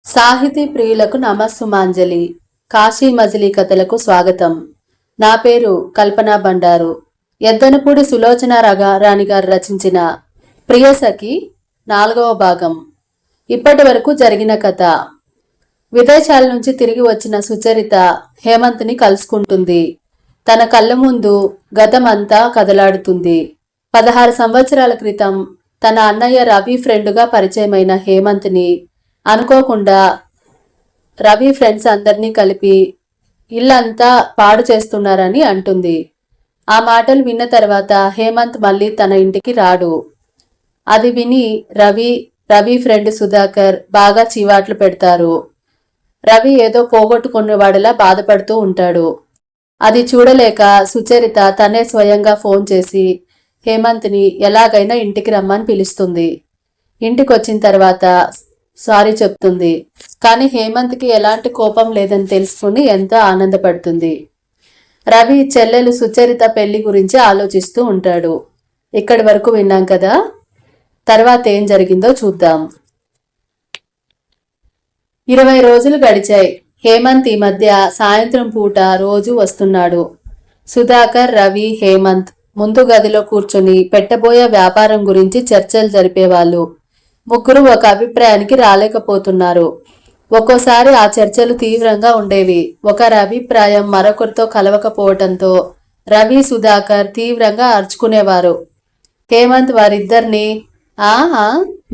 సాహితీ ప్రియులకు నమస్సుమాంజలి. కాశీ మజిలీ కథలకు స్వాగతం. నా పేరు కల్పనా బండారు. ఎద్దనపూడి సులోచన రాణి గారు రచించిన ప్రియసఖి 4వ భాగం. ఇప్పటి వరకు జరిగిన కథ. విదేశాల నుంచి తిరిగి వచ్చిన సుచరిత హేమంత్ని కలుసుకుంటుంది. తన కళ్ళ ముందు గతమంతా కదలాడుతుంది. 16 సంవత్సరాల క్రితం తన అన్నయ్య రవి ఫ్రెండుగా పరిచయమైన హేమంత్ని అనుకోకుండా రవి ఫ్రెండ్స్ అందరినీ కలిపి ఇల్లంతా పాడు చేస్తున్నారని అంటుంది. ఆ మాటలు విన్న తర్వాత హేమంత్ మళ్ళీ తన ఇంటికి రాడు. అది విని రవి ఫ్రెండ్ సుధాకర్ బాగా చీవాట్లు పెడతారు. రవి ఏదో పోగొట్టుకునేవాడిలా బాధపడుతూ ఉంటాడు. అది చూడలేక సుచరిత తనే స్వయంగా ఫోన్ చేసి హేమంత్ని ఎలాగైనా ఇంటికి రమ్మని పిలుస్తుంది. ఇంటికి వచ్చిన తర్వాత సారీ చెప్తుంది. కానీ హేమంత్కి ఎలాంటి కోపం లేదని తెలుసుకుని ఎంతో ఆనందపడుతుంది. రవి చెల్లెలు సుచరిత పెళ్లి గురించి ఆలోచిస్తూ ఉంటాడు. ఇక్కడి వరకు విన్నాం కదా, తర్వాత ఏం జరిగిందో చూద్దాం. 20 రోజులు గడిచాయి. హేమంత్ ఈ మధ్య సాయంత్రం పూట రోజు వస్తున్నాడు. సుధాకర్, రవి, హేమంత్ ముందు గదిలో కూర్చొని పెట్టబోయే వ్యాపారం గురించి చర్చలు జరిపేవాళ్ళు. ముగ్గురు ఒక అభిప్రాయానికి రాలేకపోతున్నారు. ఒక్కోసారి ఆ చర్చలు తీవ్రంగా ఉండేవి. ఒకరి అభిప్రాయం మరొకరితో కలవకపోవటంతో రవి, సుధాకర్ తీవ్రంగా అరుచుకునేవారు. హేమంత్ వారిద్దరిని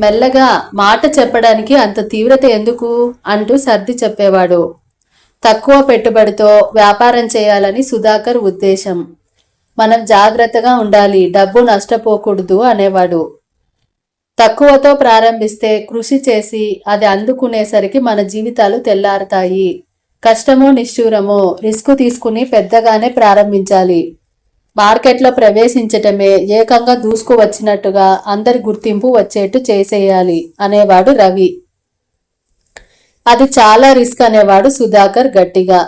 మెల్లగా మాట చెప్పడానికి అంత తీవ్రత ఎందుకు అంటూ సర్ది చెప్పేవాడు. తక్కువ పెట్టుబడితో వ్యాపారం చేయాలని సుధాకర్ ఉద్దేశం. మనం జాగ్రత్తగా ఉండాలి, డబ్బు నష్టపోకూడదు అనేవాడు. తక్కువతో ప్రారంభిస్తే కృషి చేసి అది అందుకునేసరికి మన జీవితాలు తెల్లారుతాయి. కష్టమో నిష్ఠూరమో రిస్క్ తీసుకుని పెద్దగానే ప్రారంభించాలి. మార్కెట్లో ప్రవేశించటమే ఏకంగా దూసుకు వచ్చినట్టుగా అందరి గుర్తింపు వచ్చేట్టు చేసేయాలి అనేవాడు రవి. అది చాలా రిస్క్ అనేవాడు సుధాకర్ గట్టిగా.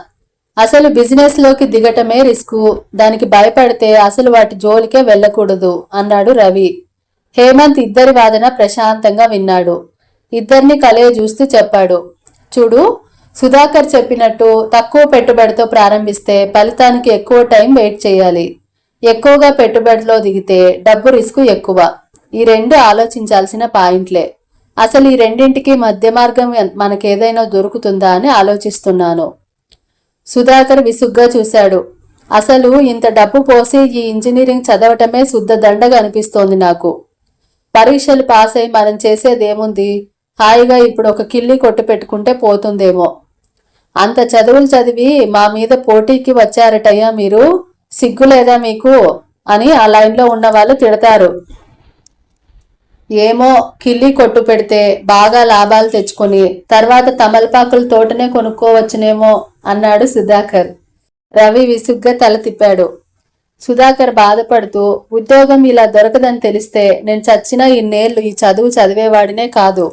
అసలు బిజినెస్లోకి దిగటమే రిస్కు, దానికి భయపడితే అసలు వాటి జోలికే వెళ్ళకూడదు అన్నాడు రవి. హేమంత్ ఇద్దరి వాదన ప్రశాంతంగా విన్నాడు. ఇద్దరిని చూస్తూ చెప్పాడు, చూడు, సుధాకర్ చెప్పినట్టు తక్కువ పెట్టుబడితో ప్రారంభిస్తే ఫలితానికి ఎక్కువ టైం వెయిట్ చేయాలి. ఎక్కువగా పెట్టుబడిలో దిగితే డబ్బు రిస్క్ ఎక్కువ. ఈ రెండు ఆలోచించాల్సిన పాయింట్లే. అసలు ఈ రెండింటికి మధ్య మార్గం మనకేదైనా దొరుకుతుందా అని ఆలోచిస్తున్నాను. సుధాకర్ విసుగ్గా చూశాడు. అసలు ఇంత డబ్బు పోసి ఈ ఇంజనీరింగ్ చదవటమే శుద్ధ దండగా అనిపిస్తోంది నాకు. పరీక్షలు పాస్ అయి మనం చేసేదేముంది? హాయిగా ఇప్పుడు ఒక కిల్లి కొట్టు పెట్టుకుంటే పోతుందేమో. అంత చదువులు చదివి మా మీద పోటీకి వచ్చారటయ్యా మీరు, సిగ్గులేదా మీకు అని ఆ లైన్లో ఉన్న వాళ్ళు తిడతారు. ఏమో, కిల్లి కొట్టు పెడితే బాగా లాభాలు తెచ్చుకొని తర్వాత తమలపాకుల తోటనే కొనుక్కోవచ్చునేమో అన్నాడు సుధాకర్. రవి విసుగ్గా తల తిప్పాడు. సుధాకర్ బాధపడుతూ, ఉద్యోగం ఇలా దొరకదని తెలిస్తే నేను చచ్చినా ఇన్నేళ్లు ఈ చదువు చదివేవాడినే కాదు.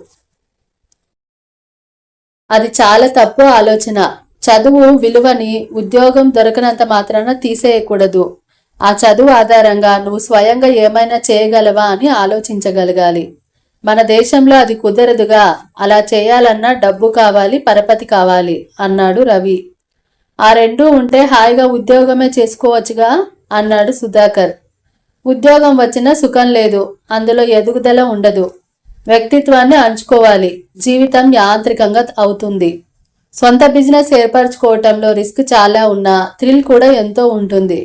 అది చాలా తప్పు ఆలోచన. చదువు విలువని ఉద్యోగం దొరకనంత మాత్రాన తీసేయకూడదు. ఆ చదువు ఆధారంగా నువ్వు స్వయంగా ఏమైనా చేయగలవా అని ఆలోచించగలగాలి. మన దేశంలో అది కుదరదుగా. అలా చేయాలన్నా డబ్బు కావాలి, పరపతి కావాలి అన్నాడు రవి. ఆ రెండూ ఉంటే హాయిగా ఉద్యోగమే చేసుకోవచ్చుగా అన్నాడు సుధాకర్. ఉద్యోగం వచ్చినా సుఖం లేదు, అందులో ఎదుగుదల ఉండదు. వ్యక్తిత్వాన్ని అంచుకోవాలి, జీవితం యాంత్రికంగా అవుతుంది. సొంత బిజినెస్ ఏర్పరచుకోవటంలో రిస్క్ చాలా ఉన్నా థ్రిల్ కూడా ఎంతో ఉంటుంది.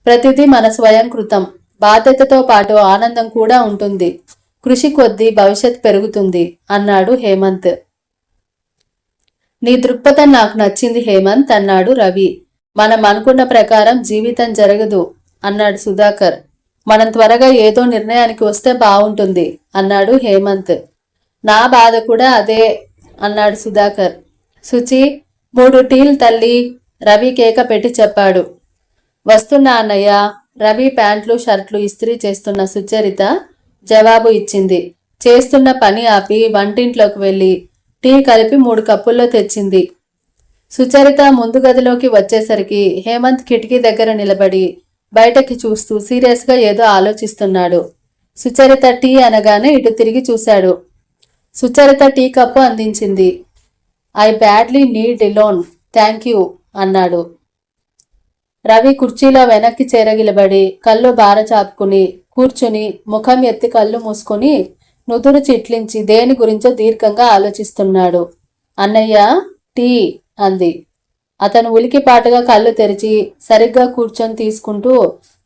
ప్రతిదీ మన స్వయం కృతం. బాధ్యతతో పాటు ఆనందం కూడా ఉంటుంది. కృషి కొద్దీ భవిష్యత్ పెరుగుతుంది అన్నాడు హేమంత్. నీ దృక్పథం నాకు నచ్చింది హేమంత్ అన్నాడు రవి. మనం అనుకున్న ప్రకారం జీవితం జరగదు అన్నాడు సుధాకర్. మనం త్వరగా ఏదో నిర్ణయానికి వస్తే బాగుంటుంది అన్నాడు హేమంత్. నా బాధ కూడా అదే అన్నాడు సుధాకర్. సుచి, 3 టీలు తల్లి, రవి కేక పెట్టి చెప్పాడు. వస్తున్నా అన్నయ్య. రవి ప్యాంట్లు షర్ట్లు ఇస్త్రీ చేస్తున్న సుచరిత జవాబు ఇచ్చింది. చేస్తున్న పని ఆపి వంటింట్లోకి వెళ్ళి టీ కలిపి 3 కప్పుల్లో తెచ్చింది. సుచరిత ముందు గదిలోకి వచ్చేసరికి హేమంత్ కిటికీ దగ్గర నిలబడి బయటకి చూస్తూ సీరియస్గా ఏదో ఆలోచిస్తున్నాడు. సుచరిత టీ అనగానే ఇటు తిరిగి చూశాడు. సుచరిత టీ కప్పు అందించింది. I badly need loan, thank you అన్నాడు. రవి కుర్చీలో వెనక్కి చెరగిలబడి కళ్ళు బారచాపుకుని కూర్చుని ముఖం ఎత్తి కళ్ళు మూసుకుని నుదురు చిట్లించి దేని గురించో దీర్ఘంగా ఆలోచిస్తున్నాడు. అన్నయ్య, టీ అంది. అతను ఉలికిపాటుగా కళ్ళు తెరిచి సరిగ్గా కూర్చొని తీసుకుంటూ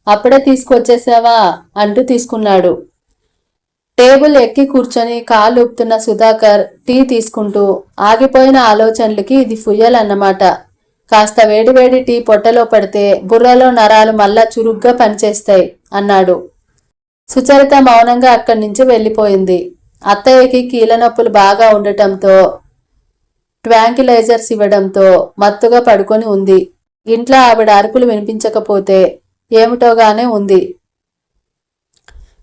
అప్పుడే తీసుకొచ్చేసావా అంటూ తీసుకున్నాడు. టేబుల్ ఎక్కి కూర్చొని కాళ్ళు ఊపుతున్న సుధాకర్ టీ తీసుకుంటూ ఆగిపోయిన ఆలోచనలకి ఇది ఫుయ్యలన్నమాట. కాస్త వేడివేడి టీ పొట్టలో పడితే బుర్రలో నరాలు మళ్ళా చురుగ్గా పనిచేస్తాయి అన్నాడు. సుచరిత మౌనంగా అక్కడి నుంచి వెళ్ళిపోయింది. అత్తయ్యకి కీళ్ళ నొప్పులు బాగా ఉండటంతో ట్వాంకిలైజర్స్ ఇవ్వడంతో మత్తుగా పడుకొని ఉంది. ఇంట్లో ఆవిడ అరుపులు వినిపించకపోతే ఏమిటోగానే ఉంది.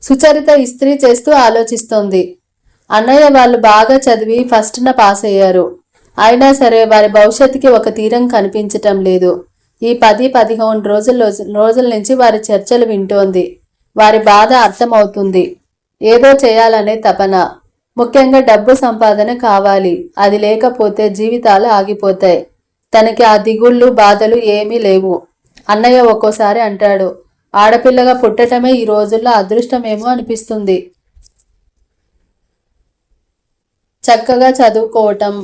సుచరిత ఇస్త్రీ చేస్తూ ఆలోచిస్తోంది. అన్నయ్య వాళ్ళు బాగా చదివి ఫస్ట్న పాస్ అయ్యారు. అయినా సరే వారి భవిష్యత్తుకి ఒక తీరం కనిపించటం లేదు. ఈ 10-15 రోజుల నుంచి వారి చర్చలు వింటోంది. వారి బాధ అర్థమవుతుంది. ఏదో చేయాలనే తపన, ముఖ్యంగా డబ్బు సంపాదన కావాలి. అది లేకపోతే జీవితాలు ఆగిపోతాయి. తనకి ఆ దిగుళ్ళు బాధలు ఏమీ లేవు. అన్నయ్య ఒక్కోసారి అంటాడు, ఆడపిల్లగా పుట్టటమే ఈ రోజుల్లో అదృష్టమేమో అనిపిస్తుంది. చక్కగా చదువుకోవటం,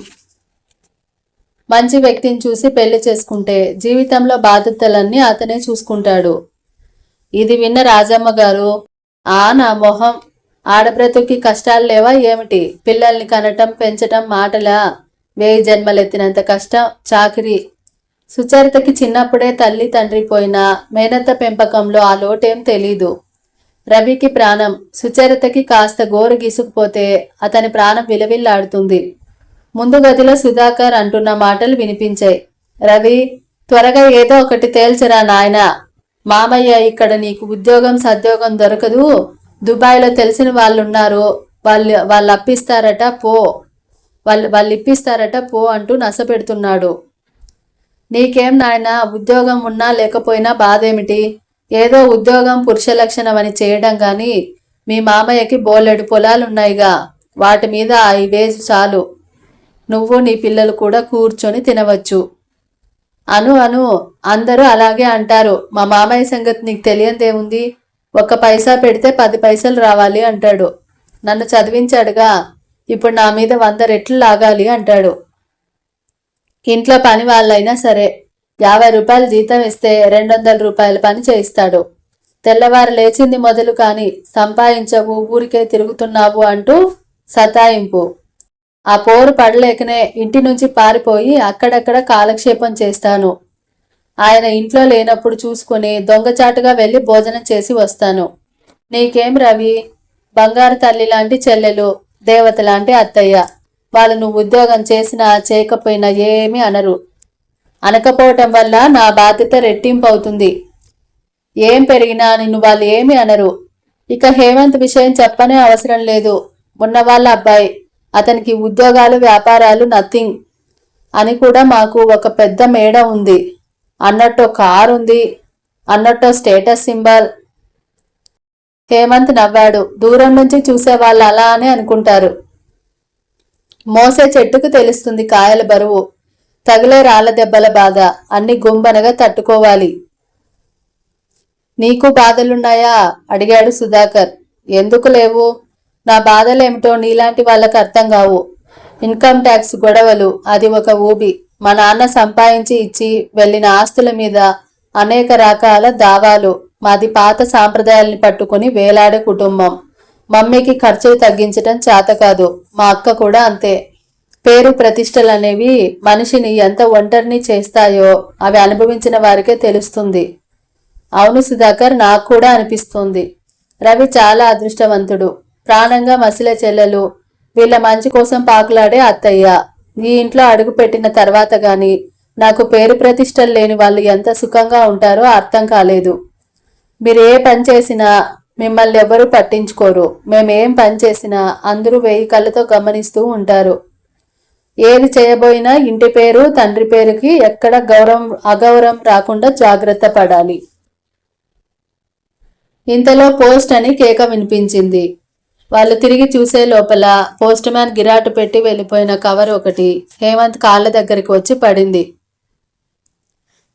మంచి వ్యక్తిని చూసి పెళ్లి చేసుకుంటే జీవితంలో బాధ్యతలన్నీ అతనే చూసుకుంటాడు. ఇది విన్న రాజమ్మ గారు, నా మొహం, ఆడబ్రతుకి కష్టాలు లేవా ఏమిటి? పిల్లల్ని కనటం పెంచటం మాటలా? 1000 జన్మలెత్తినంత కష్టం, చాకిరి. సుచరితకి చిన్నప్పుడే తల్లి తండ్రి పోయినా మేనత్త పెంపకంలో ఆ లోటేం తెలీదు. రవికి ప్రాణం. సుచరితకి కాస్త గోరు గీసుకుపోతే అతని ప్రాణం విలవిల్లాడుతుంది. ముందు గదిలో సుధాకర్ అంటున్న మాటలు వినిపించాయి. రవి, త్వరగా ఏదో ఒకటి తేల్చరా నాయనా. మామయ్య ఇక్కడ నీకు ఉద్యోగం సద్యోగం దొరకదు. దుబాయ్లో తెలిసిన వాళ్ళున్నారు, వాళ్ళు అప్పిస్తారట పో, వాళ్ళు ఇప్పిస్తారట పో అంటూ నసపెడుతున్నాడు. నీకేం నాయనా, ఉద్యోగం ఉన్నా లేకపోయినా బాధేమిటి? ఏదో ఉద్యోగం పురుష లక్షణం అని చేయడం గాని మీ మామయ్యకి బోలెడు పొలాలున్నాయిగా, వాటి మీద 5,000 చాలు. నువ్వు నీ పిల్లలు కూడా కూర్చొని తినవచ్చు. అను అందరూ అలాగే అంటారు. మా మామయ్య సంగతి నీకు తెలియందేముంది? 1 పైసా పెడితే 10 పైసలు రావాలి అంటాడు. నన్ను చదివించాడుగా, ఇప్పుడు నా మీద 100 రెట్లు లాగాలి అంటాడు. ఇంట్లో పని వాళ్ళైనా సరే 50 రూపాయలు జీతం ఇస్తే 200 రూపాయల పని చేయిస్తాడు. తెల్లవారు లేచింది మొదలు కాని సంపాదించవు, ఊరికే తిరుగుతున్నావు అంటూ సతాయింపు. ఆ పోరు పడలేకనే ఇంటి నుంచి పారిపోయి అక్కడక్కడ కాలక్షేపం చేస్తాను. ఆయన ఇంట్లో లేనప్పుడు చూసుకుని దొంగచాటుగా వెళ్ళి భోజనం చేసి వస్తాను. నీకేం రవి, బంగారు తల్లి లాంటి చెల్లెలు, దేవత లాంటి అత్తయ్య. వాళ్ళు నువ్వు ఉద్యోగం చేసినా చేయకపోయినా ఏమీ అనరు. అనకపోవటం వల్ల నా బాధ్యత రెట్టింపు అవుతుంది. ఏం పెరిగినా నిన్ను వాళ్ళు ఏమీ అనరు. ఇక హేమంత్ విషయం చెప్పనే అవసరం లేదు. ఉన్నవాళ్ళ అబ్బాయి, అతనికి ఉద్యోగాలు వ్యాపారాలు నథింగ్ అని కూడా మాకు ఒక పెద్ద మేడ ఉంది అన్నట్టు, కారు ఉంది అన్నట్టు, స్టేటస్ సింబల్. హేమంత్ నవ్వాడు. దూరం నుంచి చూసే వాళ్ళు అలా అని అనుకుంటారు. మోసే చెట్టుకు తెలుస్తుంది కాయల బరువు, తగిలే రాళ్ల దెబ్బల బాధ. అన్ని గుంబనగా తట్టుకోవాలి. నీకు బాధలున్నాయా అడిగాడు సుధాకర్. ఎందుకు లేవు? నా బాధలేమిటో నీలాంటి వాళ్ళకి అర్థం కావు. ఇన్కమ్ ట్యాక్స్ గొడవలు, అది ఒక ఊబి. మా నాన్న సంపాదించి ఇచ్చి వెళ్ళిన ఆస్తుల మీద అనేక రకాల దావాలు. మాది పాత సాంప్రదాయాల్ని పట్టుకుని వేలాడే కుటుంబం. మమ్మీకి ఖర్చులు తగ్గించటం చేత కాదు. మా అక్క కూడా అంతే. పేరు ప్రతిష్టలనేవి మనిషిని ఎంత ఒంటరిని చేస్తాయో అవి అనుభవించిన వారికే తెలుస్తుంది. అవును సుధాకర్, నాకు కూడా అనిపిస్తుంది. రవి చాలా అదృష్టవంతుడు. ప్రాణంగా మసిలే చెల్లెలు, వీళ్ళ మంచి కోసం పాకులాడే అత్తయ్య. ఈ ఇంట్లో అడుగుపెట్టిన తర్వాత గాని నాకు పేరు ప్రతిష్టలు లేని వాళ్ళు ఎంత సుఖంగా ఉంటారో అర్థం కాలేదు. మీరు ఏ పని చేసినా మిమ్మల్ని ఎవరూ పట్టించుకోరు. మేమేం పని చేసినా అందరూ 1000 కళ్ళతో గమనిస్తూ ఉంటారు. ఏది చేయబోయినా ఇంటి పేరు తండ్రి పేరుకి ఎక్కడ అగౌరవం రాకుండా జాగ్రత్త పడాలి. ఇంతలో పోస్ట్ అని కేక వినిపించింది. వాళ్ళు తిరిగి చూసే లోపల పోస్ట్ మ్యాన్ గిరాటు పెట్టి వెళ్ళిపోయిన కవర్ ఒకటి హేమంత్ కాళ్ళ దగ్గరికి వచ్చి పడింది.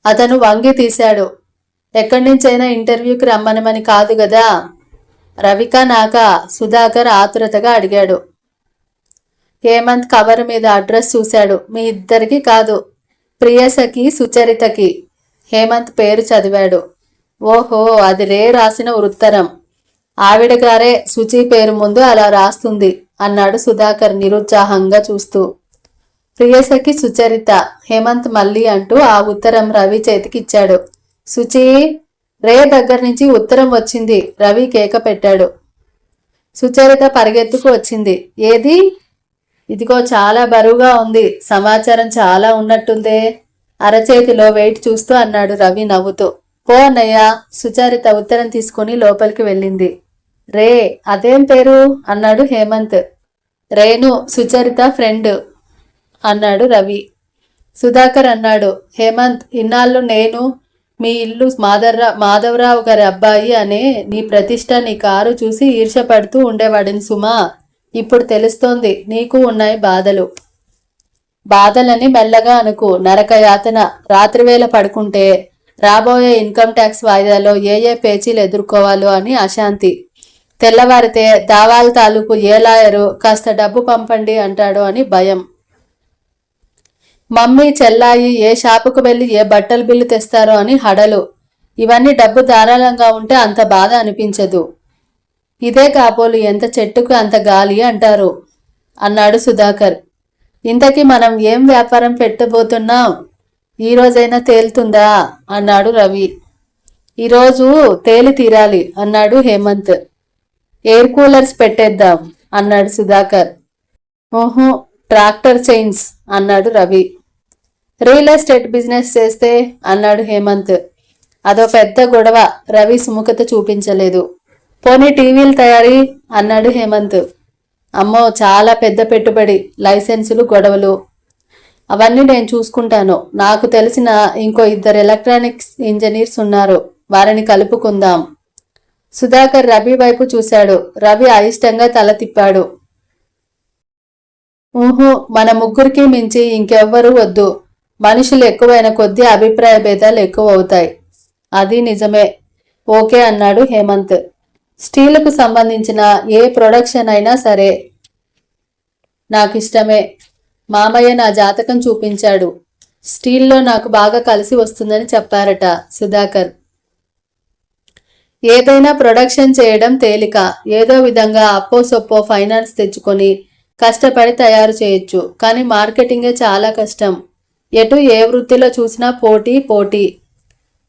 అతను వంగి తీశాడు. ఎక్కడి నుంచైనా ఇంటర్వ్యూకి రమ్మనమని కాదు గదా? రవికా నాకా? సుధాకర్ ఆతురతగా అడిగాడు. హేమంత్ కవర్ మీద అడ్రస్ చూశాడు. మీ ఇద్దరికి కాదు, ప్రియసకి సుచరితకి. హేమంత్ పేరు చదివాడు. ఓహో, అది రే రాసిన ఉత్తరం. ఆవిడ గారే సుచి పేరు ముందు అలా రాస్తుంది అన్నాడు సుధాకర్ నిరుత్సాహంగా చూస్తూ. ప్రియసకి సుచరిత, హేమంత్ మళ్ళీ అంటూ ఆ ఉత్తరం రవి చేతికిచ్చాడు. సుచి, రే దగ్గర నుంచి ఉత్తరం వచ్చింది. రవి కేక పెట్టాడు. సుచరిత పరిగెత్తుకు వచ్చింది. ఏది? ఇదిగో, చాలా బరువుగా ఉంది. సమాచారం చాలా ఉన్నట్టుందే. అరచేతిలో వెయిట్ చూస్తూ అన్నాడు రవి నవ్వుతూ. పో అన్నయ్య. సుచరిత ఉత్తరం తీసుకుని లోపలికి వెళ్ళింది. రే, అదేం పేరు అన్నాడు హేమంత్. రేణు, సుచరిత ఫ్రెండ్ అన్నాడు రవి. సుధాకర్ అన్నాడు. హేమంత్, ఇన్నాళ్ళు నేను మీ ఇల్లు మాధవరావు గారి అబ్బాయి అనే నీ ప్రతిష్ట, నీ కారు చూసి ఈర్షపడుతూ ఉండేవాడిని సుమా. ఇప్పుడు తెలుస్తోంది నీకు ఉన్నాయి బాధలు. బాధలని మెల్లగా అనుకు. నరక యాతన. రాత్రివేళ పడుకుంటే రాబోయే ఇన్కమ్ ట్యాక్స్ వాయిదాలో ఏ పేచీలు ఎదుర్కోవాలో అని అశాంతి. తెల్లవారితే దావాల తాలూకు ఏ లాయరు కాస్త డబ్బు పంపండి అంటాడో అని భయం. మమ్మీ చెల్లాయి ఏ షాపుకు వెళ్ళి ఏ బట్టల బిల్లు తెస్తారో అని హడలు. ఇవన్నీ డబ్బు ధారాళంగా ఉంటే అంత బాధ అనిపించదు. ఇదే కాబోలు ఎంత చెట్టుకు అంత గాలి అంటారు అన్నాడు సుధాకర్. ఇంతకీ మనం ఏం వ్యాపారం పెట్టబోతున్నాం? ఈరోజైనా తేలుతుందా అన్నాడు రవి. ఈరోజు తేలి తీరాలి అన్నాడు హేమంత్. ఎయిర్ కూలర్స్ పెట్టేద్దాం అన్నాడు సుధాకర్. ఓహో, ట్రాక్టర్ చైన్స్ అన్నాడు రవి. రియల్ ఎస్టేట్ బిజినెస్ చేస్తే అన్నాడు హేమంత్. అదో పెద్ద గొడవ. రవి సుముఖత చూపించలేదు. పోనీ టీవీలు తయారీ అన్నాడు హేమంత్. అమ్మో, చాలా పెద్ద పెట్టుబడి, లైసెన్సులు, గొడవలు. అవన్నీ నేను చూసుకుంటాను. నాకు తెలిసిన ఇంకో 2 ఎలక్ట్రానిక్స్ ఇంజనీర్స్ ఉన్నారు, వారిని కలుపుకుందాం. సుధాకర్ రవి వైపు చూశాడు. రవి అయిష్టంగా తల తిప్పాడు. ఊహు, మన ముగ్గురికి మించి ఇంకెవ్వరూ వద్దు. మనుషులు ఎక్కువైన కొద్దీ అభిప్రాయ భేదాలు ఎక్కువ అవుతాయి. అది నిజమే. ఓకే అన్నాడు హేమంత్. స్టీలుకు సంబంధించిన ఏ ప్రొడక్షన్ అయినా సరే నాకిష్టమే. మామయ్య నా జాతకం చూపించాడు. స్టీల్లో నాకు బాగా కలిసి వస్తుందని చెప్పారట సుధాకర్. ఏదైనా ప్రొడక్షన్ చేయడం తేలిక. ఏదో విధంగా అప్పో సొప్పో ఫైనాన్స్ తెచ్చుకొని కష్టపడి తయారు చేయొచ్చు. కానీ మార్కెటింగే చాలా కష్టం. ఎటు ఏ వృత్తిలో చూసినా పోటీ పోటీ.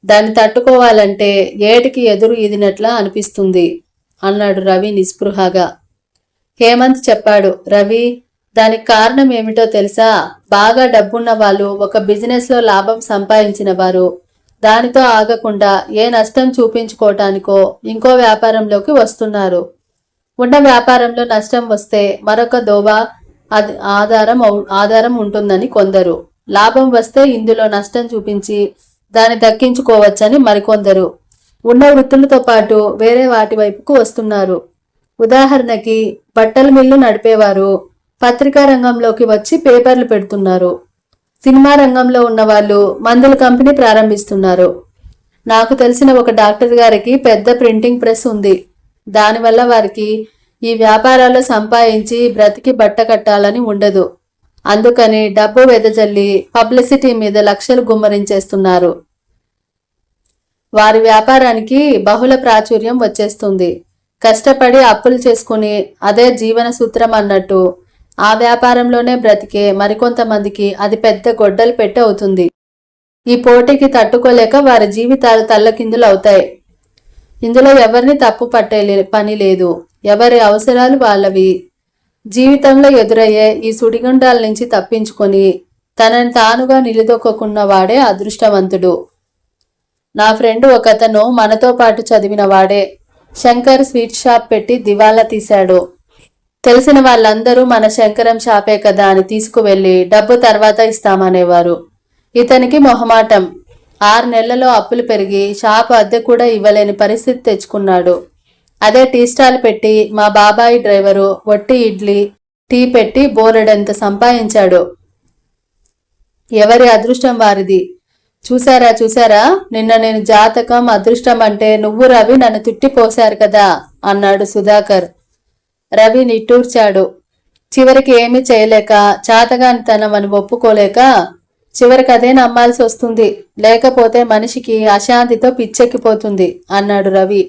దాన్ని తట్టుకోవాలంటే ఏటికి ఎదురు ఈదినట్లా అనిపిస్తుంది అన్నాడు రవి నిస్పృహగా. హేమంత్ చెప్పాడు. రవి, దానికి కారణం ఏమిటో తెలుసా? బాగా డబ్బున్న వాళ్ళు, ఒక బిజినెస్లో లాభం సంపాదించిన వారు దానితో ఆగకుండా ఏ నష్టం చూపించుకోవటానికో ఇంకో వ్యాపారంలోకి వస్తున్నారు. ఉన్న వ్యాపారంలో నష్టం వస్తే మరొక దోవ ఆధారం ఉంటుందని కొందరు, లాభం వస్తే ఇందులో నష్టం చూపించి దాన్ని దక్కించుకోవచ్చని మరికొందరు ఉన్న వృత్తులతో పాటు వేరే వాటి వైపుకు వస్తున్నారు. ఉదాహరణకి బట్టల మిల్లు నడిపేవారు పత్రికా రంగంలోకి వచ్చి పేపర్లు పెడుతున్నారు. సినిమా రంగంలో ఉన్న వాళ్ళు మందుల కంపెనీ ప్రారంభిస్తున్నారు. నాకు తెలిసిన ఒక డాక్టర్ గారికి పెద్ద ప్రింటింగ్ ప్రెస్ ఉంది. దానివల్ల వారికి ఈ వ్యాపారాల్లో సంపాదించి బ్రతికి బట్ట కట్టాలని ఉండదు. అందుకని డబ్బు వెదజల్లి పబ్లిసిటీ మీద లక్షలు గుమ్మరించేస్తున్నారు. వారి వ్యాపారానికి బహుళ ప్రాచుర్యం వచ్చేస్తుంది. కష్టపడి అప్పులు చేసుకుని అదే జీవన సూత్రం అన్నట్టు ఆ వ్యాపారంలోనే బ్రతికే మరికొంతమందికి అది పెద్ద గొడ్డలు పెట్టి అవుతుంది. ఈ పోటీకి తట్టుకోలేక వారి జీవితాలు తల్లకిందులు అవుతాయి. ఇందులో ఎవరిని తప్పు పట్టే పని లేదు. ఎవరి అవసరాలు వాళ్ళవి. జీవితంలో ఎదురయ్యే ఈ సుడిగుండాల నుంచి తప్పించుకొని తనని తానుగా నిలదొక్కున్న వాడే అదృష్టవంతుడు. నా ఫ్రెండ్ ఒకతను మనతో పాటు చదివిన వాడే. శంకర్ స్వీట్ షాప్ పెట్టి దివాలా తీశాడు. తెలిసిన వాళ్ళందరూ మన శంకరం షాపే కదా అని తీసుకువెళ్లి డబ్బు తర్వాత ఇస్తామనేవారు. ఇతనికి మొహమాటం. 6 నెలల్లో అప్పులు పెరిగి షాపు అద్దె కూడా ఇవ్వలేని పరిస్థితి తెచ్చుకున్నాడు. అదే టీ స్టాల్ పెట్టి మా బాబాయి డ్రైవరు వట్టి ఇడ్లీ టీ పెట్టి బోలెడంత సంపాదించాడు. ఎవరి అదృష్టం వారిది. చూసారా చూసారా, నిన్న నేను జాతకం అదృష్టం అంటే నువ్వు రవి నన్ను తిట్టిపోశారు కదా అన్నాడు సుధాకర్. రవి నిట్టూర్చాడు. చివరికి ఏమీ చేయలేక, చాతగానితనం అని ఒప్పుకోలేక చివరికి అదే నమ్మాల్సి వస్తుంది. లేకపోతే మనిషికి అశాంతితో పిచ్చెక్కిపోతుంది అన్నాడు రవి.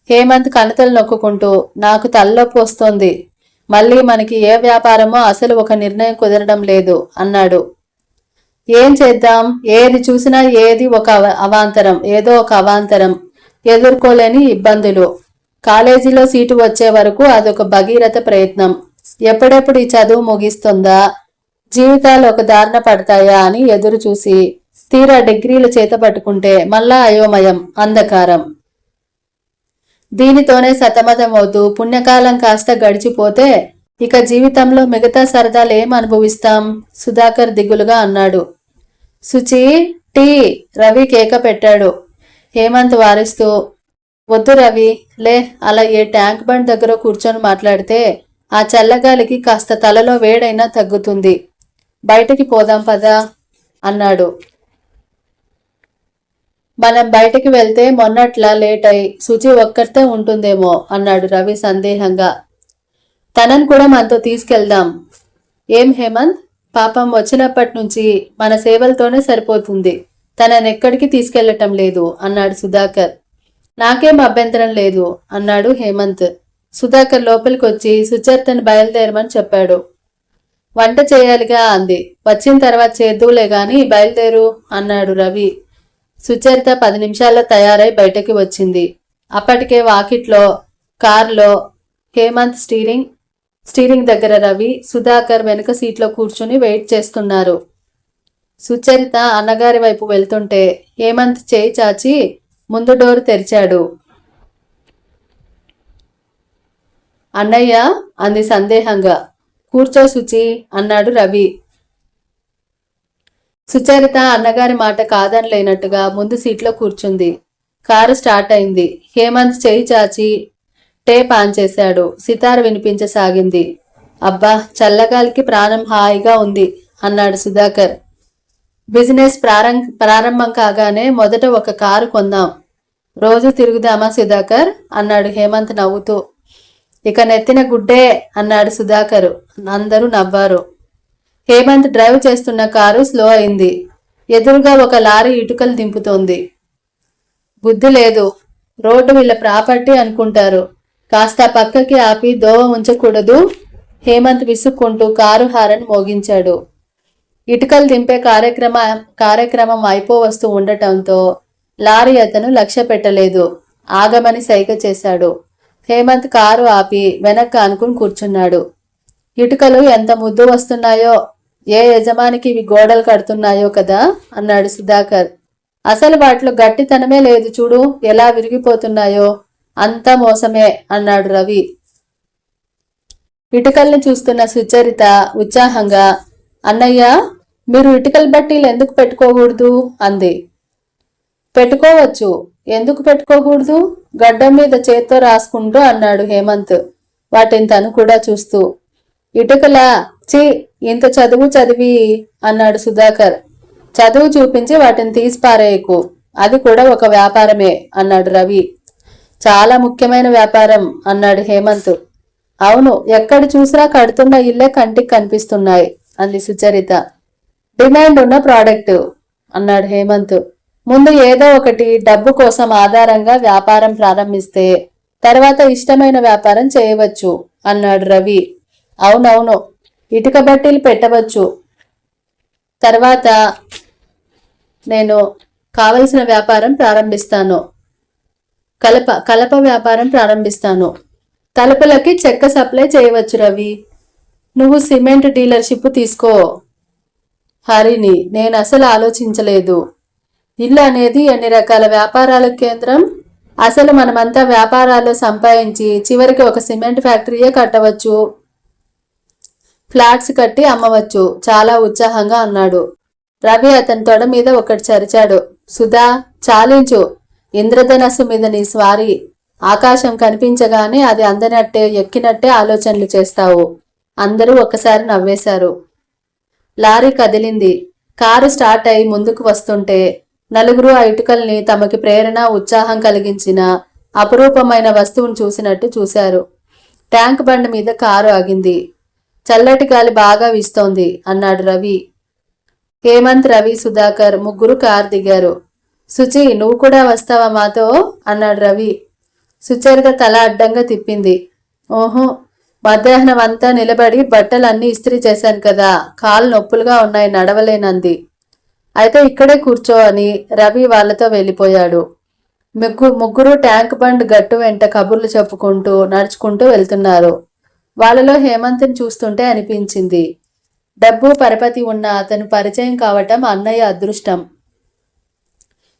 హేమంత్ కణతలు నొక్కుంటూ, నాకు తలనొప్పి వస్తోంది, మళ్ళీ మనకి ఏ వ్యాపారమో అసలు ఒక నిర్ణయం కుదరడం లేదు అన్నాడు. ఏం చేద్దాం, ఏది చూసినా ఏదో ఒక అవాంతరం, ఎదుర్కోలేని ఇబ్బందులు. కాలేజీలో సీటు వచ్చే వరకు అదొక భగీరథ ప్రయత్నం. ఎప్పుడెప్పుడు ఈ చదువు ముగిస్తుందా, జీవితాలు ఒక దారిన పడతాయా అని ఎదురు చూసి తీరా డిగ్రీలు చేత పట్టుకుంటే మళ్ళా అయోమయం, అంధకారం. దీనితోనే సతమతమవుతూ పుణ్యకాలం కాస్త గడిచిపోతే ఇక జీవితంలో మిగతా సరదాలు ఏం అనుభవిస్తాం? సుధాకర్ దిగులుగా అన్నాడు. సుచి, టీ! రవి కేక పెట్టాడు. హేమంత్ వారిస్తూ, వద్దు రవి, లే, అలా ఏ ట్యాంక్ బండ్ దగ్గర కూర్చొని మాట్లాడితే ఆ చల్లగాలికి కాస్త తలలో వేడైనా తగ్గుతుంది. బయటికి పోదాం పదా అన్నాడు. మనం బయటికి వెళ్తే మొన్నట్లా లేట్ అయి సుచి ఒక్కరితే ఉంటుందేమో అన్నాడు రవి సందేహంగా. తనను కూడా మనతో తీసుకెళ్దాం. ఏం హేమంత్, పాపం వచ్చినప్పటి నుంచి మన సేవలతోనే సరిపోతుంది, తననెక్కడికి తీసుకెళ్లటం లేదు అన్నాడు సుధాకర్. నాకేం అభ్యంతరం లేదు అన్నాడు హేమంత్. సుధాకర్ లోపలికి వచ్చి సుచరితను బయలుదేరమని చెప్పాడు. వంట చేయాలిగా అంది. వచ్చిన తర్వాత చేద్దులే గాని బయలుదేరు అన్నాడు రవి. సుచరిత 10 నిమిషాల్లో తయారై బయటకి వచ్చింది. అప్పటికే వాకిట్లో కారులో హేమంత్ స్టీరింగ్ దగ్గర రవి, సుధాకర్ వెనుక సీట్లో కూర్చుని వెయిట్ చేస్తున్నారు. సుచరిత అన్నగారి వైపు వెళ్తుంటే హేమంత్ చేయి చాచి ముందు డోరు తెరిచాడు. అన్నయ్య అంది సందేహంగా. కూర్చో సుచి అన్నాడు రవి. సుచరిత అన్నగారి మాట కాదనలేనట్టుగా ముందు సీట్లో కూర్చుంది. కారు స్టార్ట్ అయింది. హేమంత్ చేయి చాచి టేప్ ఆన్ చేశాడు. సితార వినిపించసాగింది. అబ్బా, చల్లగాలికి ప్రాణం హాయిగా ఉంది అన్నాడు సుధాకర్. బిజినెస్ ప్రారంభం కాగానే మొదట ఒక కారు కొందాం, రోజు తిరుగుదామా సుధాకర్ అన్నాడు హేమంత్ నవ్వుతూ. ఇక నెత్తిన గుడ్డే అన్నాడు సుధాకర్. అందరూ నవ్వారు. హేమంత్ డ్రైవ్ చేస్తున్న కారు స్లో అయింది. ఎదురుగా ఒక లారీ ఇటుకలు దింపుతోంది. బుద్ధి లేదు, రోడ్డు వీళ్ళ ప్రాపర్టీ అనుకుంటారు, కాస్త పక్కకి ఆపి దోవ ఉంచకూడదు? హేమంత్ విసుక్కుంటూ కారు హారన్ మోగించాడు. ఇటుకలు దింపే కార్యక్రమం అయిపోవస్తూ ఉండటంతో లారీ అతను లక్ష్య పెట్టలేదు. ఆగమని సైగ చేశాడు. హేమంత్ కారు ఆపి వెనక్కి అనుకుని కూర్చున్నాడు. ఇటుకలు ఎంత ముద్దు వస్తున్నాయో, ఏ యజమానికి ఇవి గోడలు కడుతున్నాయో కదా అన్నాడు సుధాకర్. అసలు వాటిలో గట్టితనమే లేదు, చూడు ఎలా విరిగిపోతున్నాయో, అంతా మోసమే అన్నాడు రవి. ఇటుకల్ని చూస్తున్న సుచరిత ఉత్సాహంగా, అన్నయ్య, మీరు ఇటుకల బట్టీలు ఎందుకు పెట్టుకోకూడదు అంది. పెట్టుకోవచ్చు, ఎందుకు పెట్టుకోకూడదు? గడ్డం మీద చేత్తో రాసుకుంటూ అన్నాడు హేమంత్ వాటిని తను కూడా చూస్తూ. ఇటుకలా, చి, ఇంత చదువు చదివి అన్నాడు సుధాకర్. చదువు చూపించి వాటిని తీసి పారేయకు, అది కూడా ఒక వ్యాపారమే అన్నాడు రవి. చాలా ముఖ్యమైన వ్యాపారం అన్నాడు హేమంత్. అవును, ఎక్కడ చూసినా కడుతున్న ఇల్లే కంటికి కనిపిస్తున్నాయి అంది సుచరిత. డిమాండ్ ఉన్న ప్రోడక్ట్ అన్నాడు హేమంత్. ముందు ఏదో ఒకటి డబ్బు కోసం ఆధారంగా వ్యాపారం ప్రారంభిస్తే తర్వాత ఇష్టమైన వ్యాపారం చేయవచ్చు అన్నాడు రవి. అవునవును, ఇటుక బట్టీలు పెట్టవచ్చు, తర్వాత నేను కావలసిన వ్యాపారం ప్రారంభిస్తాను, కలప వ్యాపారం ప్రారంభిస్తాను, తలుపులకి చెక్క సప్లై చేయవచ్చు రవి. నువ్వు సిమెంట్ డీలర్షిప్ తీసుకో. హరిని, నేను అసలు ఆలోచించలేదు. ఇల్లు అనేది ఎన్ని రకాల వ్యాపారాల కేంద్రం. అసలు మనమంతా వ్యాపారాల్లో సంపాదించి చివరికి ఒక సిమెంట్ ఫ్యాక్టరీయే కట్టవచ్చు, ఫ్లాట్స్ కట్టి అమ్మవచ్చు, చాలా ఉత్సాహంగా అన్నాడు. రవి అతని తొడ మీద ఒకటి చరిచాడు. సుధా, చాలించు, ఇంద్రధనస్సు మీద నీ స్వారీ ఆకాశం కనిపించగానే అది అందనట్టే ఎక్కినట్టే ఆలోచనలు చేస్తావు. అందరూ ఒక్కసారి నవ్వేశారు. లారీ కదిలింది. కారు స్టార్ట్ అయి ముందుకు వస్తుంటే నలుగురు ఆ ఇటుకల్ని తమకి ప్రేరణ, ఉత్సాహం కలిగించిన అపురూపమైన వస్తువును చూసినట్టు చూశారు. ట్యాంక్ బండ్ మీద కారు ఆగింది. చల్లటి గాలి బాగా వీస్తోంది అన్నాడు రవి. హేమంత్, రవి, సుధాకర్ ముగ్గురు కారు దిగారు. సుచి, నువ్వు కూడా వస్తావా మాతో అన్నాడు రవి. సుచరిత తల అడ్డంగా తిప్పింది. ఓహో, మధ్యాహ్నం అంతా నిలబడి బట్టలన్నీ ఇస్త్రీ చేశాను కదా, కాళ్ళు నొప్పులుగా ఉన్నాయి, నడవలేనంది. అయితే ఇక్కడే కూర్చో అని రవి వాళ్లతో వెళ్ళిపోయాడు. ముగ్గురు ట్యాంక్ బండ్ గట్టు వెంట కబుర్లు చెప్పుకుంటూ నడుచుకుంటూ వెళ్తున్నారు. వాళ్ళలో హేమంత్ని చూస్తుంటే అనిపించింది, డబ్బు పరపతి ఉన్న అతను పరిచయం కావటం అన్నయ్య అదృష్టం.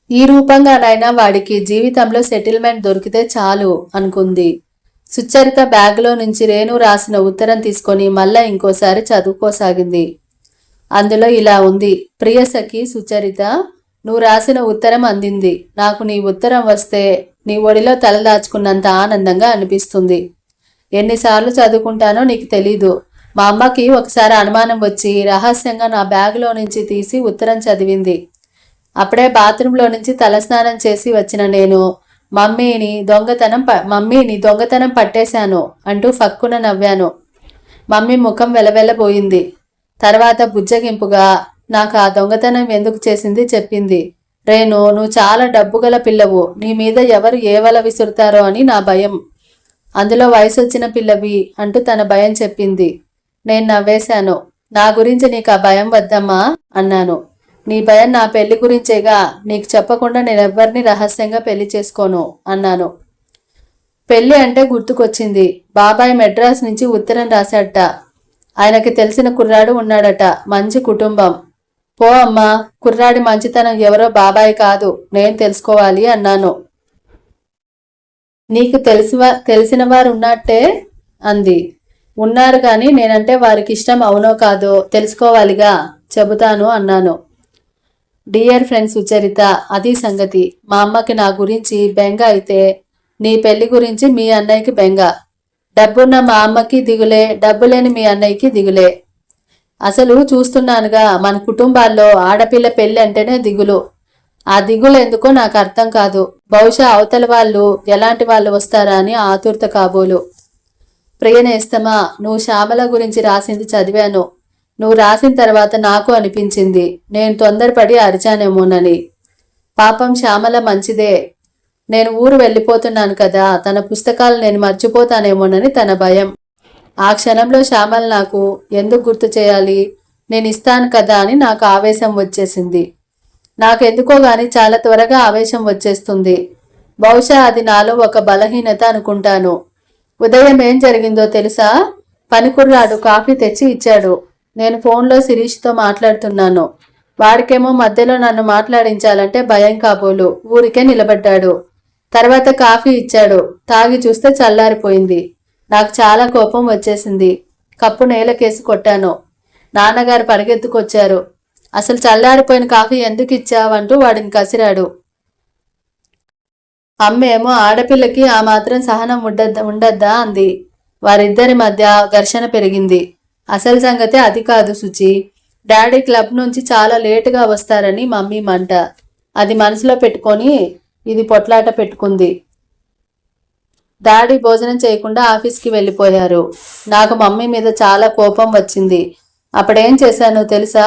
ఈ రూపంగానైనా వాడికి జీవితంలో సెటిల్మెంట్ దొరికితే చాలు అనుకుంది. సుచరిత బ్యాగ్లో నుంచి రేణు రాసిన ఉత్తరం తీసుకొని మళ్ళా ఇంకోసారి చదువుకోసాగింది. అందులో ఇలా ఉంది. ప్రియసఖి సుచరిత, నువ్వు రాసిన ఉత్తరం అందింది. నాకు నీ ఉత్తరం వస్తే నీ ఒడిలో తలదాచుకున్నంత ఆనందంగా అనిపిస్తుంది. ఎన్నిసార్లు చదువుకుంటానో నీకు తెలీదు. మా అమ్మకి ఒకసారి అనుమానం వచ్చి రహస్యంగా నా బ్యాగులో నుంచి తీసి ఉత్తరం చదివింది. అప్పుడే బాత్రూంలో నుంచి తలస్నానం చేసి వచ్చిన నేను మమ్మీని దొంగతనం పట్టేశాను అంటూ ఫక్కున నవ్వాను. మమ్మీ ముఖం వెలవెలబోయింది. తర్వాత బుజ్జగింపుగా నాకు ఆ దొంగతనం ఎందుకు చేసింది చెప్పింది. రేణు, నువ్వు చాలా డబ్బుగల పిల్లవు, నీ మీద ఎవరు ఏ వల విసురుతారో అని నా భయం. అందులో వయసు వచ్చిన పిల్లవి అంటూ తన భయం చెప్పింది. నేను నవ్వేశాను. నా గురించి నీకు ఆ భయం వద్దమ్మా అన్నాను. నీ భయం నా పెళ్లి గురించేగా, నీకు చెప్పకుండా నేనెవ్వరిని రహస్యంగా పెళ్లి చేసుకోను అన్నాను. పెళ్లి అంటే గుర్తుకొచ్చింది. బాబాయ్ మెడ్రాస్ నుంచి ఉత్తరం రాశాడట. ఆయనకి తెలిసిన కుర్రాడు ఉన్నాడట, మంచి కుటుంబం. పో అమ్మా, కుర్రాడి మంచితనం ఎవరో బాబాయ్ కాదు, నేను తెలుసుకోవాలి అన్నాను. నీకు తెలిసిన వారు ఉన్నట్టే అంది. ఉన్నారు కానీ నేనంటే వారికి ఇష్టం అవునో కాదో తెలుసుకోవాలిగా, చెబుతాను అన్నాను. డియర్ ఫ్రెండ్ సుచరిత, అది సంగతి. మా అమ్మకి నా గురించి బెంగ అయితే నీ పెళ్లి గురించి మీ అన్నయ్యకి బెంగ. డబ్బున్న మా అమ్మకి దిగులే, డబ్బు లేని మీ అన్నయ్యకి దిగులే. అసలు చూస్తున్నానుగా, మన కుటుంబాల్లో ఆడపిల్ల పెళ్లి అంటేనే దిగులు. ఆ దిగులు ఎందుకో నాకు అర్థం కాదు. బహుశా అవతల వాళ్ళు ఎలాంటి వాళ్ళు వస్తారా అని ఆతురత కాబోలు. ప్రియనేస్తమా, నువ్వు శ్యామల గురించి రాసింది చదివాను. నువ్వు రాసిన తర్వాత నాకు అనిపించింది నేను తొందరపడి అరిచానేమోనని. పాపం శ్యామల మంచిదే. నేను ఊరు వెళ్ళిపోతున్నాను కదా, తన పుస్తకాలు నేను మర్చిపోతానేమోనని తన భయం. ఆ క్షణంలో శ్యామల నాకు ఎందుకు గుర్తు చేయాలి, నేను ఇస్తాను కదా అని నాకు ఆవేశం వచ్చేసింది. నాకెందుకో గాని చాలా త్వరగా ఆవేశం వచ్చేస్తుంది. బహుశా అది నాలో ఒక బలహీనత అనుకుంటాను. ఉదయం ఏం జరిగిందో తెలుసా? పనికుర్రాడు కాఫీ తెచ్చి ఇచ్చాడు. నేను ఫోన్లో శిరీష్తో మాట్లాడుతున్నాను. వాడికేమో మధ్యలో నన్ను మాట్లాడించాలంటే భయం కాబోలు ఊరికే నిలబడ్డాడు. తర్వాత కాఫీ ఇచ్చాడు. తాగి చూస్తే చల్లారిపోయింది. నాకు చాలా కోపం వచ్చేసింది. కప్పు నేలకేసి కొట్టాను. నాన్నగారు పరిగెత్తుకొచ్చారు. అసలు చల్లారిపోయిన కాఫీ ఎందుకు ఇచ్చావంటూ వాడిని కసిరాడు. అమ్మేమో ఆడపిల్లకి ఆ మాత్రం సహనం ఉండద్దా అంది. వారిద్దరి మధ్య ఘర్షణ పెరిగింది. అసలు సంగతి అది కాదు సుచి. డాడీ క్లబ్ నుంచి చాలా లేటుగా వస్తారని మమ్మీ మంట. అది మనసులో పెట్టుకొని ఇది పొట్లాట పెట్టుకుంది. డాడీ భోజనం చేయకుండా ఆఫీస్కి వెళ్ళిపోయారు. నాకు మమ్మీ మీద చాలా కోపం వచ్చింది. అప్పుడేం చేశానో తెలుసా?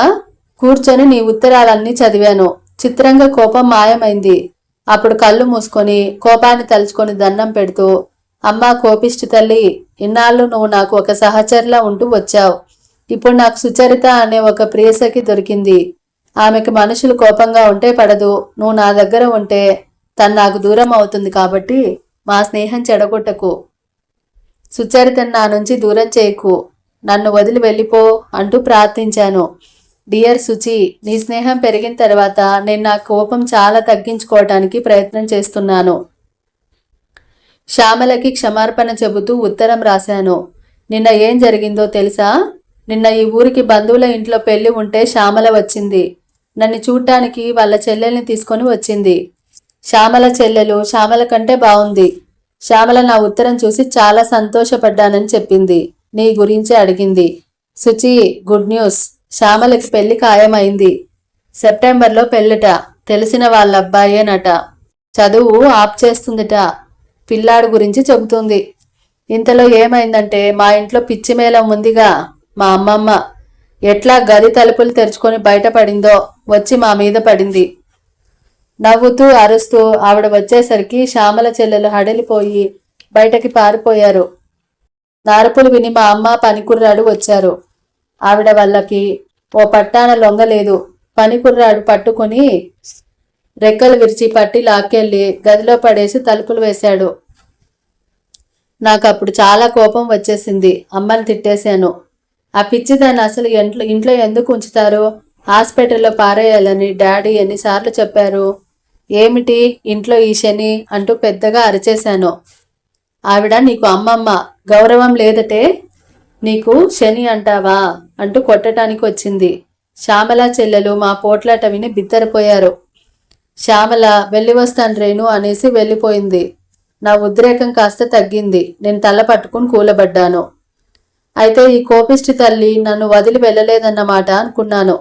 కూర్చొని నీ ఉత్తరాలన్నీ చదివాను. చిత్రంగా కోపం మాయమైంది. అప్పుడు కళ్ళు మూసుకొని కోపాన్ని తలుచుకొని దండం పెడుతూ, అమ్మా కోపిష్టి తల్లి, ఇన్నాళ్ళు నువ్వు నాకు ఒక సహచరిలా ఉంటూ వచ్చావు. ఇప్పుడు నాకు సుచరిత అనే ఒక ప్రియసఖి దొరికింది. ఆమెకు మనుషులు కోపంగా ఉంటే పడదు. నువ్వు నా దగ్గర ఉంటే తను నాకు దూరం అవుతుంది. కాబట్టి మా స్నేహం చెడగొట్టకు. సుచరితను నా నుంచి దూరం చేయకు. నన్ను వదిలి వెళ్ళిపో అంటూ ప్రార్థించాను. డియర్ సుచి, నీ స్నేహం పెరిగిన తర్వాత నేను నా కోపం చాలా తగ్గించుకోవటానికి ప్రయత్నం చేస్తున్నాను. శ్యామలకి క్షమార్పణ చెబుతూ ఉత్తరం రాశాను. నిన్న ఏం జరిగిందో తెలుసా? నిన్న ఈ ఊరికి బంధువుల ఇంట్లో పెళ్లి ఉంటే శ్యామల వచ్చింది. నన్ను చూడ్డానికి వాళ్ళ చెల్లెల్ని తీసుకొని వచ్చింది. శ్యామల చెల్లెలు శ్యామల కంటే బాగుంది. శ్యామల నా ఉత్తరం చూసి చాలా సంతోషపడ్డానని చెప్పింది. నీ గురించి అడిగింది. Suchi, good news. శ్యామలకి పెళ్లి ఖాయమైంది. సెప్టెంబర్లో పెళ్ళిట. తెలిసిన వాళ్ళ అబ్బాయేనట. చదువు ఆప్ చేస్తుందిట. పిల్లాడు గురించి చెబుతుంది. ఇంతలో ఏమైందంటే మా ఇంట్లో పిచ్చి మేళం ఉందిగా, మా అమ్మమ్మ ఎట్లా గది తలుపులు తెరుచుకొని బయటపడిందో వచ్చి మా మీద పడింది. నవ్వుతూ అరుస్తూ ఆవిడ వచ్చేసరికి శ్యామల చెల్లెలు హడలిపోయి బయటకి పారిపోయారు. నారుపులు విని మా అమ్మ పనికుర్రాడు వచ్చారు. ఆవిడ వాళ్ళకి ఓ పట్టాన లొంగలేదు. పనికుర్రాడు పట్టుకుని రెక్కలు విరిచి పట్టి లాక్కెళ్ళి గదిలో పడేసి తలుపులు వేశాడు. నాకు అప్పుడు చాలా కోపం వచ్చేసింది. అమ్మని తిట్టేశాను. ఆ పిచ్చిదాన్ని అసలు ఇంట్లో ఎందుకు ఉంచుతారు? హాస్పిటల్లో పారేయాలని డాడీ ఎన్నిసార్లు చెప్పారు. ఏమిటి ఇంట్లో ఈ శని అంటూ పెద్దగా అరిచేశాను. ఆవిడ నీకు అమ్మమ్మ, గౌరవం లేదటే, నీకు శని అంటావా అంటూ కొట్టడానికి వచ్చింది. శ్యామల చెల్లెలు మా పోట్లాట విని బిత్తరపోయారు. శ్యామల వెళ్ళి వస్తాను రేణు అనేసి వెళ్ళిపోయింది. నా ఉద్రేకం కాస్త తగ్గింది. నేను తల పట్టుకుని కూలబడ్డాను. అయితే ఈ కోపిష్టి తల్లి నన్ను వదిలి వెళ్ళలేదన్నమాట అనుకున్నాను.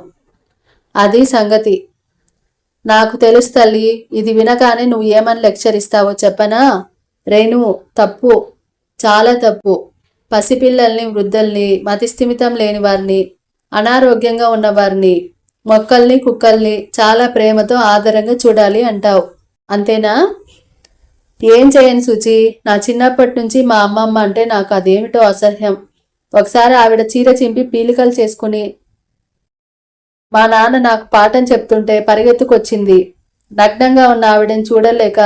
అది సంగతి. నాకు తెలుసు తల్లి. ఇది వినగానే నువ్వు ఏమని లెక్చర్ ఇస్తావో చెప్పనా? రేణు, తప్పు, చాలా తప్పు. పసిపిల్లల్ని, వృద్ధుల్ని, మతిస్థిమితం లేని వారిని, అనారోగ్యంగా ఉన్నవారిని, మొక్కల్ని, కుక్కల్ని చాలా ప్రేమతో ఆదరంగా చూడాలి అంటావు. అంతేనా? ఏం చేయను సుచి. నా చిన్నప్పటి నుంచి మా అమ్మమ్మ అంటే నాకు అదేమిటో అసహ్యం. ఒకసారి ఆవిడ చీర చింపి పీలికలు చేసుకుని మా నాన్న నాకు పాఠం చెప్తుంటే పరిగెత్తుకొచ్చింది. నగ్నంగా ఉన్న ఆవిడని చూడలేక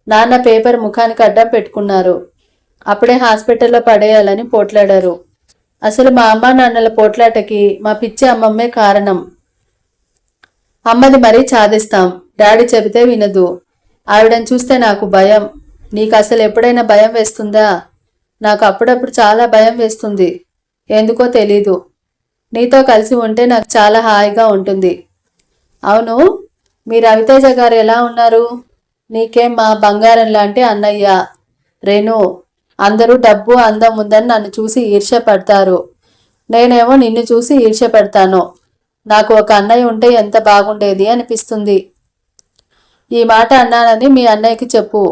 నాన్న పేపర్ ముఖానికి అడ్డం పెట్టుకున్నారు. అప్పుడే హాస్పిటల్లో పడేయాలని పోట్లాడారు. అసలు మా అమ్మ నాన్నల పోట్లాటకి మా పిచ్చి అమ్మమ్మే కారణం. అమ్మది మరీ చాదిస్తాం. డాడీ చెబితే వినదు. ఆవిడని చూస్తే నాకు భయం. నీకు అసలు ఎప్పుడైనా భయం వేస్తుందా? నాకు అప్పుడప్పుడు చాలా భయం వేస్తుంది. ఎందుకో తెలీదు. నీతో కలిసి ఉంటే నాకు చాలా హాయిగా ఉంటుంది. అవును, మీ రవితేజ గారు ఎలా ఉన్నారు? నీకేం మా బంగారం లాంటి అన్నయ్య. రేణు, అందరూ డబ్బు అందం ఉందని నన్ను చూసి ఈర్ష్య పడతారు. నేనేమో నిన్ను చూసి ఈర్ష్య పెడతాను. నాకు ఒక అన్నయ్య ఉంటే ఎంత బాగుండేది అనిపిస్తుంది. ఈ మాట అన్నానని మీ అన్నయ్యకి చెప్పు.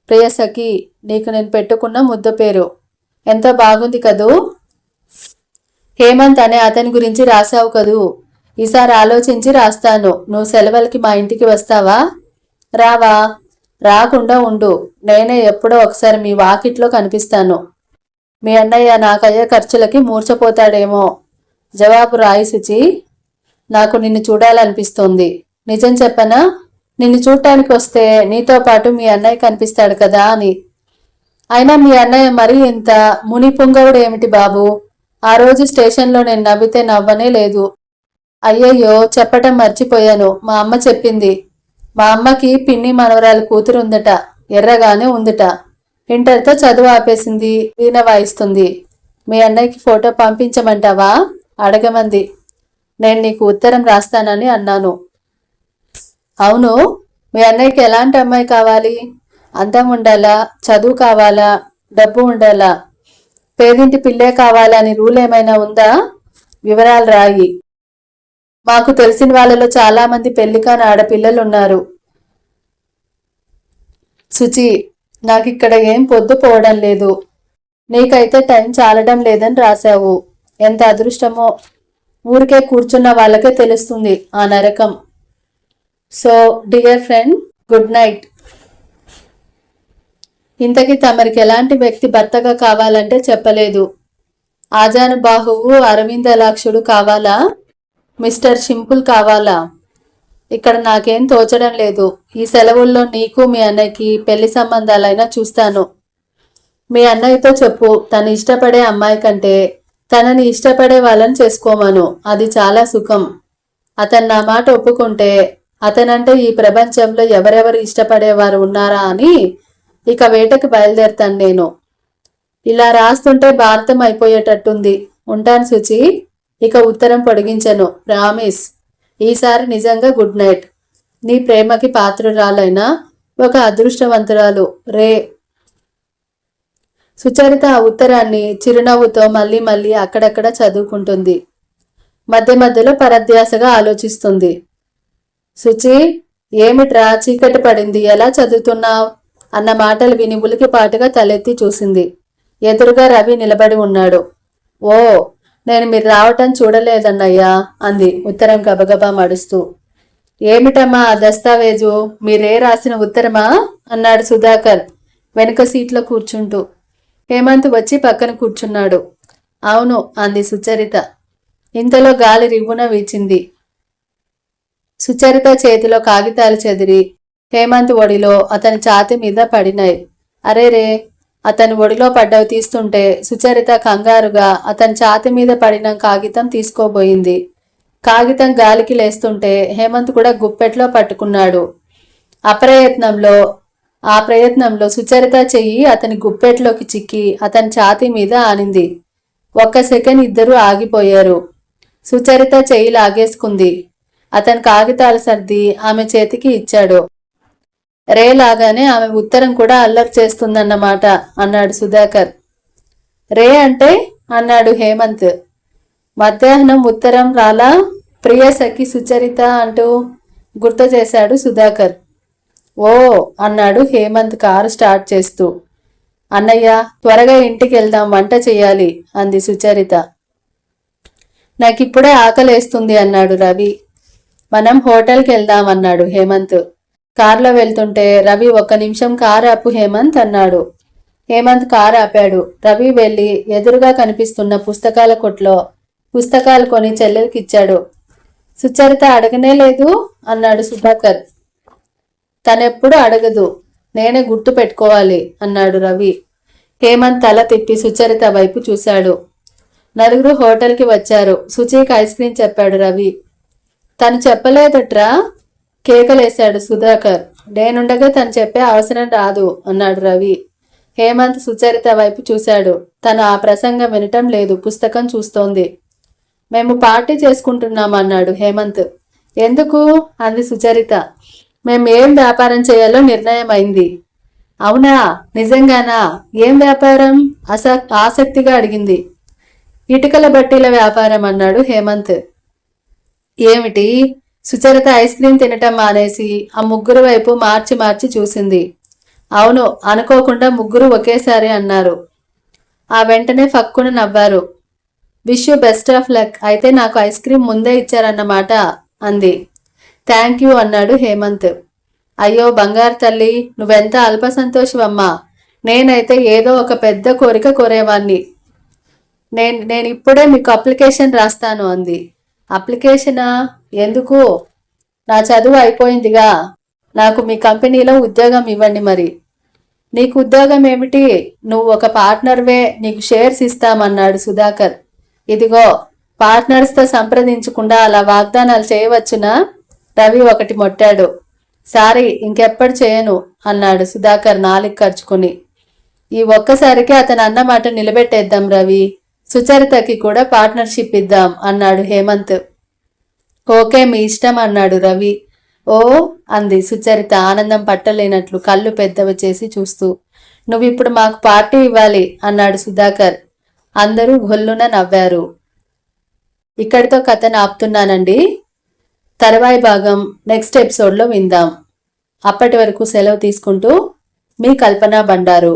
ప్రియసఖి, నీకు నేను పెట్టుకున్న ముద్దు పేరు. ఎంతో బాగుంది కదూ. హేమంత్ అనే అతని గురించి రాశావు కదూ. ఈసారి ఆలోచించి రాస్తాను. నువ్వు సెలవులకి మా ఇంటికి వస్తావా? రావా? రాకుండా ఉండు. నేనే ఎప్పుడో ఒకసారి మీ వాకిట్లో కనిపిస్తాను. మీ అన్నయ్య నాకయ్యే ఖర్చులకి మూర్చపోతాడేమో. జవాబు రాయి సుచి. నాకు నిన్ను చూడాలనిపిస్తోంది. నిజం చెప్పనా? నిన్ను చూడటానికి వస్తే నీతో పాటు మీ అన్నయ్య కనిపిస్తాడు కదా అని. అయినా మీ అన్నయ్య మరీ ఇంత ముని పుంగవుడు ఏమిటి బాబు? ఆ రోజు స్టేషన్లో నేను నవ్వితే నవ్వనే లేదు. అయ్యయ్యో, చెప్పటం మర్చిపోయాను. మా అమ్మ చెప్పింది. మా అమ్మకి పిన్ని మనవరాలు కూతురు ఉందట. ఎర్రగానే ఉందట. ఇంటర్తో చదువు ఆపేసింది. వీణ వాయిస్తుంది. మీ అన్నయ్యకి ఫోటో పంపించమంటావా? అడగమంది. నేను నీకు ఉత్తరం రాస్తానని అన్నాను. అవును, మీ అన్నయ్యకి ఎలాంటి అమ్మాయి కావాలి? అందం ఉండాలా? చదువు కావాలా? డబ్బు ఉండాలా? పేదింటి పిల్లే కావాలా అని రూల్ ఏమైనా ఉందా? వివరాలు రాయి. మాకు తెలిసిన వాళ్ళలో చాలా మంది పెళ్లి కాని ఆడపిల్లలు ఉన్నారు. సుచి, నాకిక్కడ ఏం పొద్దు పోవడం లేదు. నీకైతే టైం చాలడం లేదని రాశావు. ఎంత అదృష్టమో. ఊరికే కూర్చున్న వాళ్ళకే తెలుస్తుంది ఆ నరకం. So dear friend, good night. ఇంతకీ తమరికి ఎలాంటి వ్యక్తి భర్తగా కావాలంటే చెప్పలేదు. ఆజానుబాహువు అరవిందలాక్షుడు కావాలా? మిస్టర్ సింపుల్ కావాలా? ఇక్కడ నాకేం తోచడం లేదు. ఈ సెలవుల్లో నీకు మీ అన్నయ్యకి పెళ్లి సంబంధాలైనా చూస్తాను. మీ అన్నయ్యతో చెప్పు, తను ఇష్టపడే అమ్మాయి కంటే తనని ఇష్టపడే వాళ్ళని చేసుకోమను. అది చాలా సుఖం. అతను నా మాట ఒప్పుకుంటే అతనంటే ఈ ప్రపంచంలో ఎవరెవరు ఇష్టపడేవారు ఉన్నారా అని ఇక వేటకి బయలుదేరుతాను నేను. ఇలా రాస్తుంటే భారతం అయిపోయేటట్టుంది. ఉంటాను సుచి. ఇక ఉత్తరం పొడిగించను. ప్రామిస్. ఈసారి నిజంగా గుడ్ నైట్. నీ ప్రేమకి పాత్రురాలైన ఒక అదృష్టవంతురాలు రే. సుచరిత ఆ ఉత్తరాన్ని చిరునవ్వుతో మళ్ళీ మళ్ళీ అక్కడక్కడ చదువుకుంటుంది. మధ్య మధ్యలో పరధ్యాసగా ఆలోచిస్తుంది. సుచి, ఏమిట్రా చీకటి పడింది, ఎలా చదువుతున్నావు అన్న మాటలు విని ఉలికిపాటుగా తలెత్తి చూసింది. ఎదురుగా రవి నిలబడి ఉన్నాడు. ఓ, నేను మీరు రావటం చూడలేదన్నయ్యా అంది ఉత్తరం గబగబా మడుస్తూ. ఏమిటమ్మా ఆ దస్తావేజు, మీరే రాసిన ఉత్తరమా అన్నాడు సుధాకర్ వెనుక సీట్లో కూర్చుంటూ. హేమంత్ వచ్చి పక్కన కూర్చున్నాడు. అవును అంది సుచరిత. ఇంతలో గాలి రివ్వున వీచింది. సుచరిత చేతిలో కాగితాలు చెదిరి హేమంత్ ఒడిలో అతని ఛాతి మీద పడినాయి. అరేరే, అతని ఒడిలో పడ్డవి తీస్తుంటే సుచరిత కంగారుగా అతని ఛాతి మీద పడిన కాగితం తీసుకోబోయింది. కాగితం గాలికి లేస్తుంటే హేమంత్ కూడా గుప్పెట్లో పట్టుకున్నాడు. ఆ ప్రయత్నంలో సుచరిత చెయ్యి అతని గుప్పెట్లోకి చిక్కి అతని ఛాతీ మీద ఆనింది. ఒక్క సెకండ్ ఇద్దరూ ఆగిపోయారు. సుచరిత చెయ్యి లాగేసుకుంది. అతని కాగితాలు సర్ది ఆమె చేతికి ఇచ్చాడు. రే లాగానే ఆమె ఉత్తరం కూడా అల్లరి చేస్తుందన్నమాట అన్నాడు సుధాకర్. రే అంటే అన్నాడు హేమంత్. మధ్యాహ్నం ఉత్తరం రాలా, ప్రియ సఖి సుచరిత అంటూ గుర్తు చేశాడు సుధాకర్. ఓ అన్నాడు హేమంత్ కారు స్టార్ట్ చేస్తూ. అన్నయ్య, త్వరగా ఇంటికి వెళ్దాం, వంట చెయ్యాలి అంది సుచరిత. నాకిప్పుడే ఆకలేస్తుంది అన్నాడు రవి. మనం హోటల్కి వెళ్దాం అన్నాడు హేమంత్. కారులో వెళ్తుంటే రవి, ఒక్క నిమిషం కారు ఆపు హేమంత్ అన్నాడు. హేమంత్ కారు ఆపాడు. రవి వెళ్లి ఎదురుగా కనిపిస్తున్న పుస్తకాల కొట్లో పుస్తకాలు కొని చెల్లెలకిచ్చాడు. సుచరిత అడగనే లేదు అన్నాడు సుధాకర్. తనెప్పుడు అడగదు, నేనే గుర్తు పెట్టుకోవాలి అన్నాడు రవి. హేమంత్ తల తిప్పి సుచరిత వైపు చూశాడు. నలుగురు హోటల్కి వచ్చారు. సుచీకి ఐస్ క్రీం చెప్పాడు రవి. తను చెప్పలేదట్రా కేకలేశాడు సుధాకర్. నేనుండగా తను చెప్పే అవసరం రాదు అన్నాడు రవి. హేమంత్ సుచరిత వైపు చూశాడు. తను ఆ ప్రసంగం వినటం లేదు, పుస్తకం చూస్తోంది. మేము పార్టీ చేసుకుంటున్నామన్నాడు హేమంత్. ఎందుకు అంది సుచరిత. మేము ఏం వ్యాపారం చేయాలో నిర్ణయం అయింది. అవునా, నిజంగానా? ఏం వ్యాపారం ఆసక్తిగా అడిగింది. ఇటుకల బట్టీల వ్యాపారం అన్నాడు హేమంత్. ఏమిటి? సుచరిత ఐస్ క్రీం తినటం మానేసి ఆ ముగ్గురు వైపు మార్చి మార్చి చూసింది. అవును, అనుకోకుండా ముగ్గురు ఒకేసారి అన్నారు. ఆ వెంటనే ఫక్కున నవ్వారు. Wish you best of luck, అయితే నాకు ఐస్ క్రీం ముందే ఇచ్చారన్నమాట అంది. థ్యాంక్ యూ అన్నాడు హేమంత్. అయ్యో బంగారు తల్లి, నువ్వెంత అల్ప సంతోషవమ్మా. నేనైతే ఏదో ఒక పెద్ద కోరిక కోరేవాణ్ణి. నేను ఇప్పుడే మీకు అప్లికేషన్ రాస్తాను అంది. అప్లికేషనా? ఎందుకు? నా చదువు అయిపోయిందిగా, నాకు మీ కంపెనీలో ఉద్యోగం ఇవ్వండి. మరి నీకు ఉద్యోగం ఏమిటి? నువ్వు ఒక పార్ట్నర్వే, నీకు షేర్స్ ఇస్తామన్నాడు సుధాకర్. ఇదిగో, పార్ట్నర్స్తో సంప్రదించకుండా అలా వాగ్దానాలు చేయవచ్చునా? రవి ఒకటి మొట్టాడు. సారీ, ఇంకెప్పుడు చేయను అన్నాడు సుధాకర్ నాలిక ఖర్చుకుని. ఈ ఒక్కసారికి అతను అన్నమాట నిలబెట్టేద్దాం రవి, సుచరితకి కూడా పార్ట్నర్షిప్ ఇద్దాం అన్నాడు హేమంత్. ఓకే, మీ ఇష్టం అన్నాడు రవి. ఓ అంది సుచరిత ఆనందం పట్టలేనట్లు కళ్ళు పెద్దవి చేసి చూస్తూ. నువ్విప్పుడు మాకు పార్టీ ఇవ్వాలి అన్నాడు సుధాకర్. అందరూ గొల్లున నవ్వారు. ఇక్కడితో కథను ఆపుతున్నానండి. తర్వాయి భాగం నెక్స్ట్ ఎపిసోడ్లో విందాం. అప్పటి వరకు సెలవు తీసుకుంటూ మీ కల్పన బండారు.